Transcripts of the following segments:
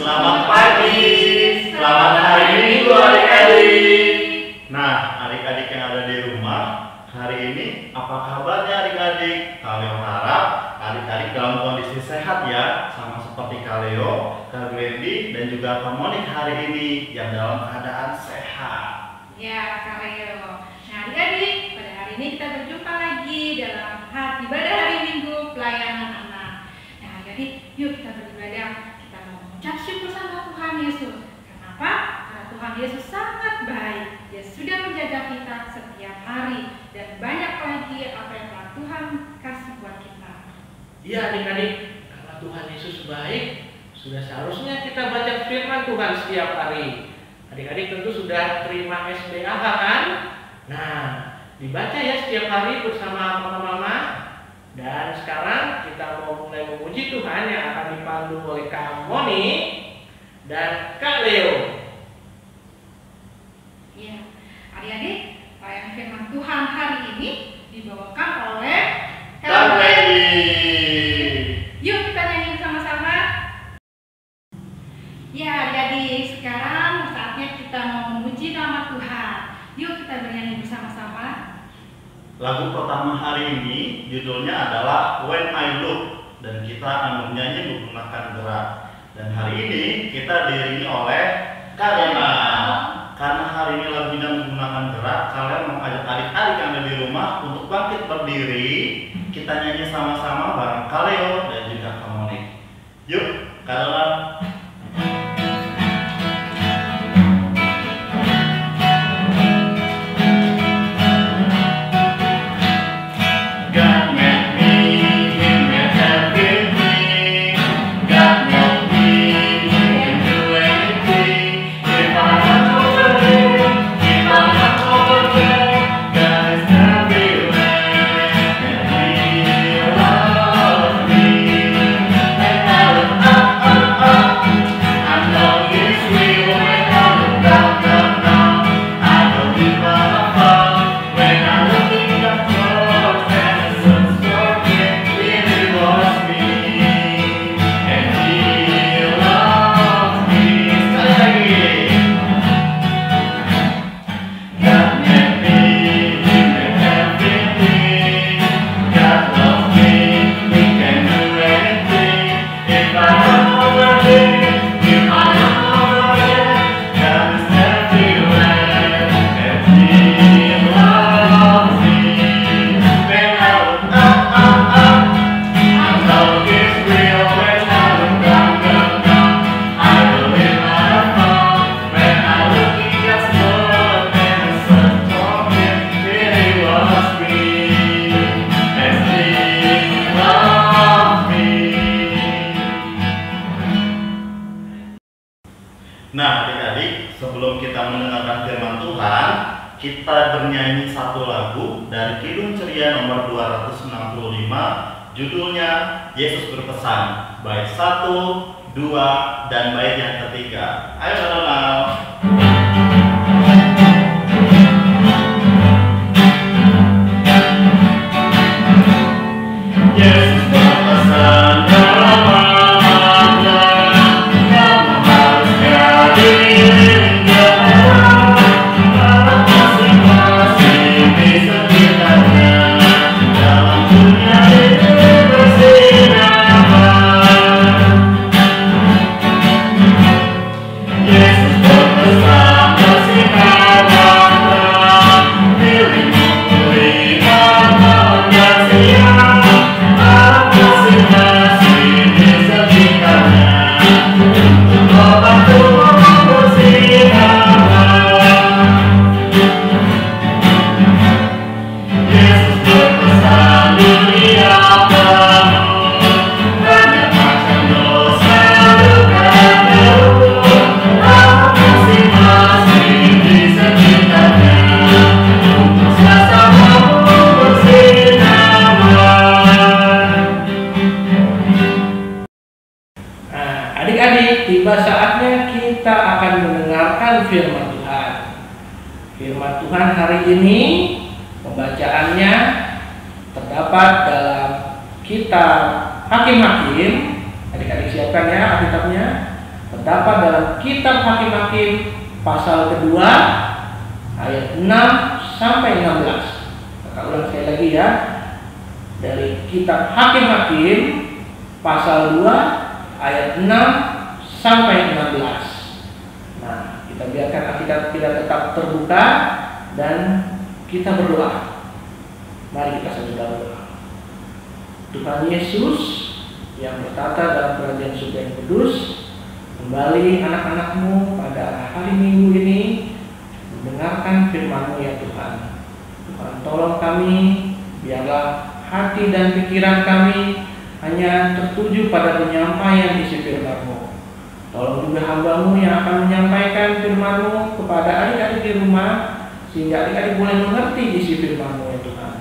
Selamat pagi, selamat hari Minggu adik-adik. Nah, adik-adik yang ada di rumah, hari ini apa kabarnya adik-adik? Kaleo harap adik-adik dalam kondisi sehat ya, sama seperti Kaleo, Kak Glendy, dan juga Kak Monik hari ini yang dalam keadaan sehat. Ya, Kaleo. Nah, adik-adik, pada hari ini kita berjumpa lagi dalam ibadah hari Minggu pelayanan anak. Nah, adik-adik, yuk kita beribadah. Ucap syukur sama Tuhan Yesus. Kenapa? Karena Tuhan Yesus sangat baik. Dia sudah menjaga kita setiap hari. Dan banyak lagi apa yang telah Tuhan kasih buat kita. Iya adik-adik, karena Tuhan Yesus baik, sudah seharusnya kita baca firman Tuhan setiap hari. Adik-adik tentu sudah terima SBAH kan? Nah, dibaca ya setiap hari bersama mama-mama. Dan sekarang kita mau mulai memuji Tuhan yang akan dipandu oleh Kak Moni dan Kak Leo. Ya, adik-adik, pelayanan firman Tuhan hari ini dibawakan oleh Kak Glendy. Yuk kita nyanyi bersama-sama. Ya, adik-adik, sekarang saatnya kita mau memuji nama Tuhan. Yuk kita bernyanyi bersama-sama. Lagu pertama hari ini judulnya adalah When I Look, dan kita akan bernyanyi menggunakan gerak. Dan hari ini kita diiringi oleh Karena hari ini lagunya menggunakan gerak, kalian mau ajak adik-adik yang ada di rumah untuk bangkit berdiri. Kita nyanyi sama-sama bareng Kaleo dan juga Kak Monik. Yuk, Karena. Nah adik-adik, sebelum kita mendengarkan firman Tuhan, kita bernyanyi satu lagu dari Kidung Ceria nomor 265, judulnya Yesus Berpesan, bait 1, 2, dan bait yang ketiga. Ayo Donald. Yesus berpesan dalam tiba saatnya kita akan mendengarkan firman Tuhan. Firman Tuhan hari ini pembacaannya terdapat dalam kitab Hakim-Hakim. Adik-adik siapkan ya Alkitabnya. terdapat dalam kitab Hakim-Hakim pasal kedua ayat 6 sampai 16. Kita ulang sekali lagi ya. Dari kitab Hakim-Hakim pasal 2 ayat 6 sampai 16. Nah, kita biarkan Alkitab kita tetap terbuka dan kita berdoa. Mari kita sambil berdoa. Tuhan Yesus yang bertata dalam kerajaan surga yang kudus, kembali anak-anak-Mu pada hari Minggu ini mendengarkan firman-Mu ya Tuhan. Tuhan tolong kami, biarlah hati dan pikiran kami hanya tertuju pada penyampaian isi firman-Mu. Tolong juga hamba-Mu yang akan menyampaikan firman-Mu kepada adik-adik di rumah, sehingga adik-adik boleh mengerti isi firman-Mu ya Tuhan.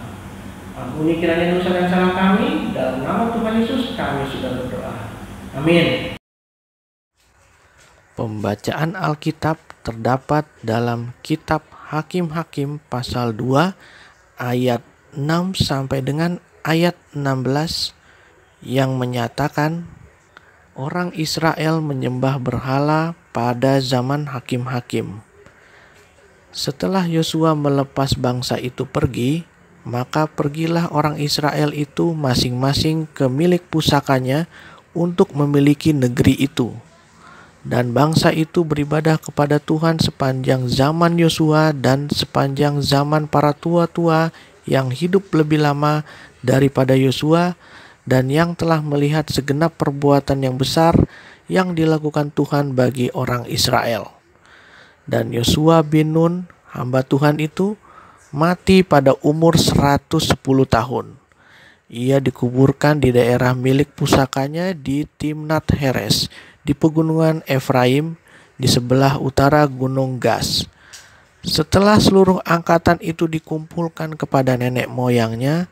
Ampuni kiranya dosa dan salah kami, dalam nama Tuhan Yesus kami sudah berdoa. Amin. Pembacaan Alkitab terdapat dalam kitab Hakim-Hakim pasal 2 ayat 6 sampai dengan ayat 16 yang menyatakan orang Israel menyembah berhala pada zaman Hakim-Hakim. Setelah Yosua melepas bangsa itu pergi, maka pergilah orang Israel itu masing-masing ke milik pusakanya untuk memiliki negeri itu. Dan bangsa itu beribadah kepada Tuhan sepanjang zaman Yosua dan sepanjang zaman para tua-tua yang hidup lebih lama daripada Yosua dan yang telah melihat segenap perbuatan yang besar yang dilakukan Tuhan bagi orang Israel. Dan Yosua bin Nun, hamba Tuhan itu, mati pada umur 110 tahun. Ia dikuburkan di daerah milik pusakanya di Timnat Heres, di pegunungan Efraim, di sebelah utara Gunung Gas. Setelah seluruh angkatan itu dikumpulkan kepada nenek moyangnya,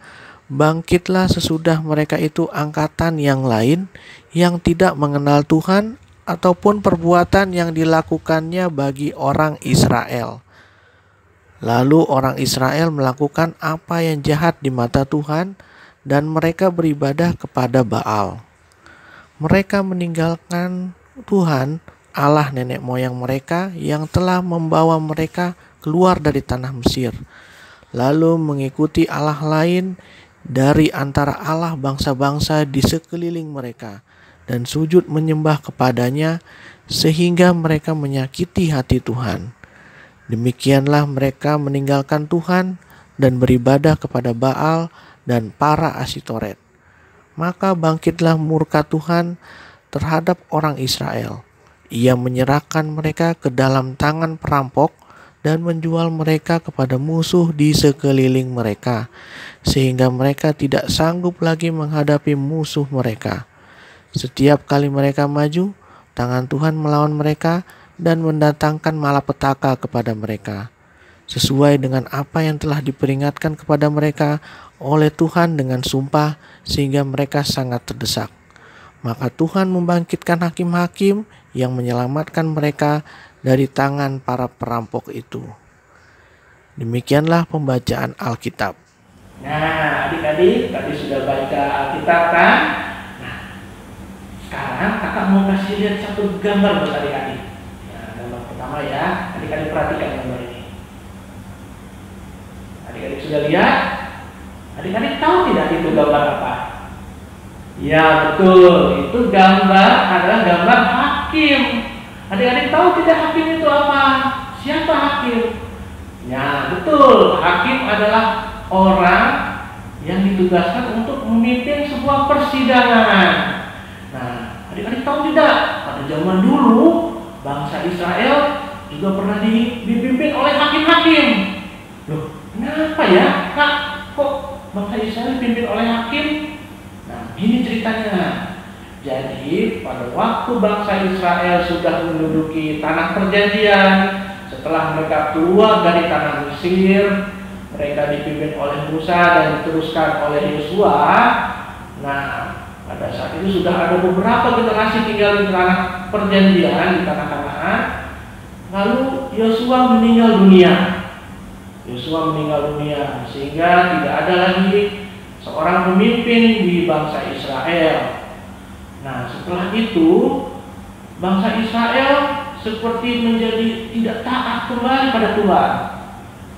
bangkitlah sesudah mereka itu angkatan yang lain yang tidak mengenal Tuhan ataupun perbuatan yang dilakukannya bagi orang Israel. Lalu orang Israel melakukan apa yang jahat di mata Tuhan dan mereka beribadah kepada Baal. Mereka meninggalkan Tuhan, Allah nenek moyang mereka yang telah membawa mereka keluar dari tanah Mesir, lalu mengikuti Allah lain dari antara Allah bangsa-bangsa di sekeliling mereka dan sujud menyembah kepadanya sehingga mereka menyakiti hati Tuhan. Demikianlah mereka meninggalkan Tuhan dan beribadah kepada Baal dan para Asitoret. Maka bangkitlah murka Tuhan terhadap orang Israel. Ia menyerahkan mereka ke dalam tangan perampok dan menjual mereka kepada musuh di sekeliling mereka, sehingga mereka tidak sanggup lagi menghadapi musuh mereka. Setiap kali mereka maju, tangan Tuhan melawan mereka dan mendatangkan malapetaka kepada mereka, sesuai dengan apa yang telah diperingatkan kepada mereka oleh Tuhan dengan sumpah, sehingga mereka sangat terdesak. Maka Tuhan membangkitkan hakim-hakim yang menyelamatkan mereka dari tangan para perampok itu. Demikianlah pembacaan Alkitab. Nah, adik-adik tadi sudah baca Alkitab kan? Nah, sekarang kakak mau kasih lihat satu gambar buat adik-adik. Gambar pertama ya, adik-adik perhatikan gambar ini. Adik-adik sudah lihat? Adik-adik tahu tidak itu gambar apa? Ya betul, itu gambar adalah gambar hakim. Adik-adik tahu tidak hakim itu apa? Siapa hakim? Ya betul, hakim adalah orang yang ditugaskan untuk memimpin sebuah persidangan. Nah, adik-adik tahu tidak? Pada zaman dulu bangsa Israel juga pernah dipimpin oleh hakim-hakim. Loh, kenapa ya kak? Kok bangsa Israel dipimpin oleh hakim? Nah, ini ceritanya. Jadi pada waktu bangsa Israel sudah menduduki tanah perjanjian, setelah mereka keluar dari tanah Mesir, mereka dipimpin oleh Musa dan diteruskan oleh Yosua. Nah, pada saat itu sudah ada beberapa generasi tinggal di tanah perjanjian, di tanah Kanaan. Lalu Yosua meninggal dunia. Sehingga tidak ada lagi seorang pemimpin di bangsa Israel. Nah, setelah itu bangsa Israel seperti menjadi tidak taat kembali pada Tuhan.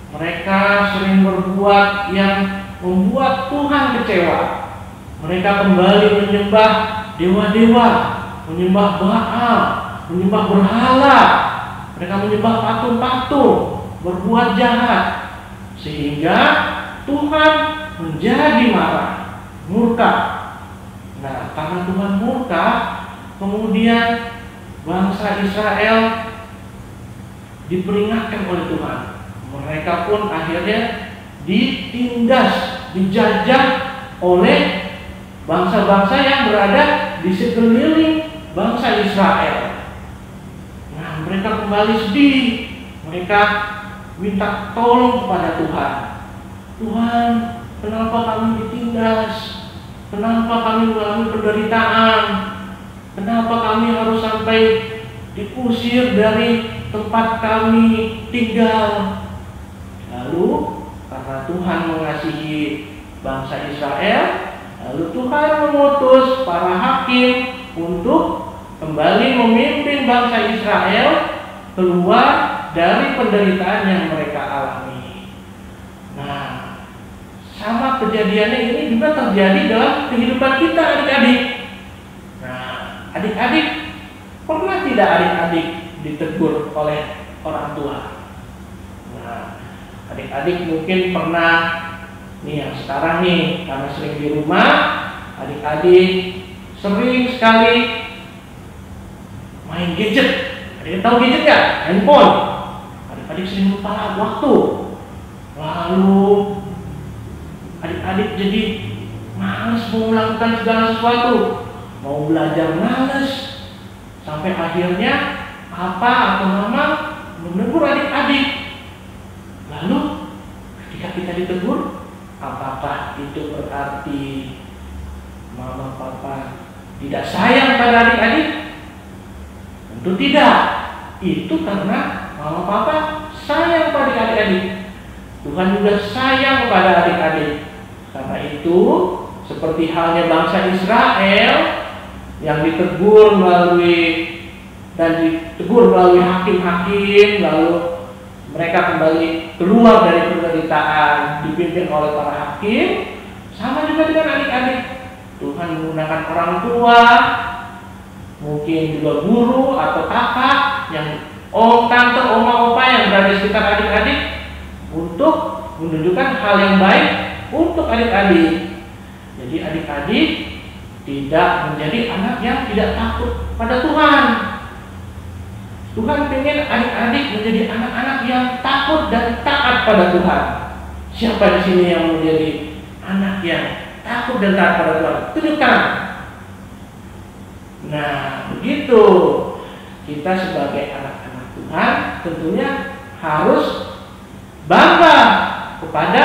Mereka sering berbuat yang membuat Tuhan kecewa. Mereka kembali menyembah dewa-dewa, menyembah Baal, menyembah berhala. Mereka menyembah patung-patung, berbuat jahat, sehingga Tuhan menjadi marah, murka. Nah, karena Tuhan murka, kemudian bangsa Israel diperingatkan oleh Tuhan. Mereka pun akhirnya ditindas, dijajah oleh bangsa-bangsa yang berada di sekeliling bangsa Israel. Nah, mereka kembali sedih. Mereka minta tolong kepada Tuhan. Tuhan, kenapa kami ditindas? Kenapa kami mengalami penderitaan? Kenapa kami harus sampai diusir dari tempat kami tinggal? Lalu karena Tuhan mengasihi bangsa Israel, lalu Tuhan mengutus para hakim untuk kembali memimpin bangsa Israel keluar dari penderitaan yang mereka alami. Nah, sama kejadiannya ini juga terjadi dalam kehidupan kita, adik-adik. Nah, adik-adik, pernah tidak adik-adik ditegur oleh orang tua? Nah, adik-adik mungkin pernah nih, yang sekarang nih, karena sering di rumah, adik-adik sering sekali main gadget. Adik tahu gadget nggak? Handphone. Adik-adik sering lupa waktu. Lalu adik-adik jadi malas mau melakukan segala sesuatu, mau belajar malas, sampai akhirnya papa atau mama menegur adik-adik. Lalu ketika kita ditegur, apakah itu berarti mama papa tidak sayang pada adik-adik? Tentu tidak. Itu karena mama papa sayang pada adik-adik. Tuhan juga sayang kepada adik-adik. Karena itu, seperti halnya bangsa Israel yang ditegur melalui hakim-hakim, lalu mereka kembali keluar dari penderitaan dipimpin oleh para hakim. Sama juga dengan adik-adik. Tuhan menggunakan orang tua, mungkin juga guru atau kakak, yang tante, oma, opa yang berada di sekitar adik-adik, untuk menunjukkan hal yang baik untuk adik-adik. Jadi adik-adik tidak menjadi anak yang tidak takut pada Tuhan. Tuhan ingin adik-adik menjadi anak-anak yang takut dan taat pada Tuhan. Siapa di sini yang menjadi anak yang takut dan taat pada Tuhan? Tunjukkan. Nah, begitu. Kita sebagai anak-anak Tuhan tentunya harus bangga kepada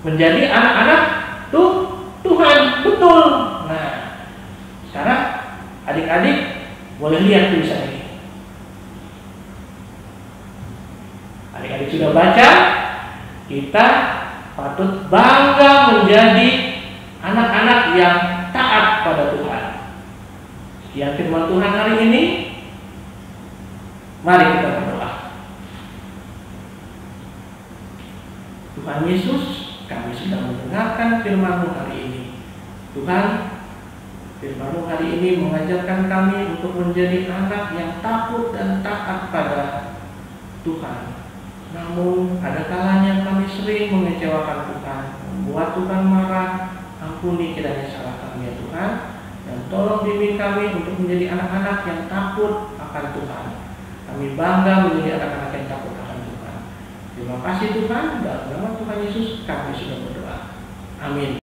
menjadi anak-anak Tuhan. Betul. Nah, sekarang adik-adik boleh lihat tulisan ini. Adik-adik sudah baca, kita patut bangga menjadi anak-anak yang taat pada Tuhan. Sekian firman Tuhan hari ini. Mari kita berdoa. Tuhan Yesus, kami sudah mendengarkan firman-Mu hari ini. Tuhan, firman-Mu hari ini mengajarkan kami untuk menjadi anak yang takut dan taat pada Tuhan. Namun ada kalanya kami sering mengecewakan Tuhan, membuat Tuhan marah. Ampuni kiranya salah kami ya Tuhan, dan tolong bimbing kami untuk menjadi anak-anak yang takut akan Tuhan. Kami bangga menjadi anak-anak yang takut akan Tuhan. Terima kasih Tuhan, dalam nama Tuhan Yesus kami sudah berdoa. Amin.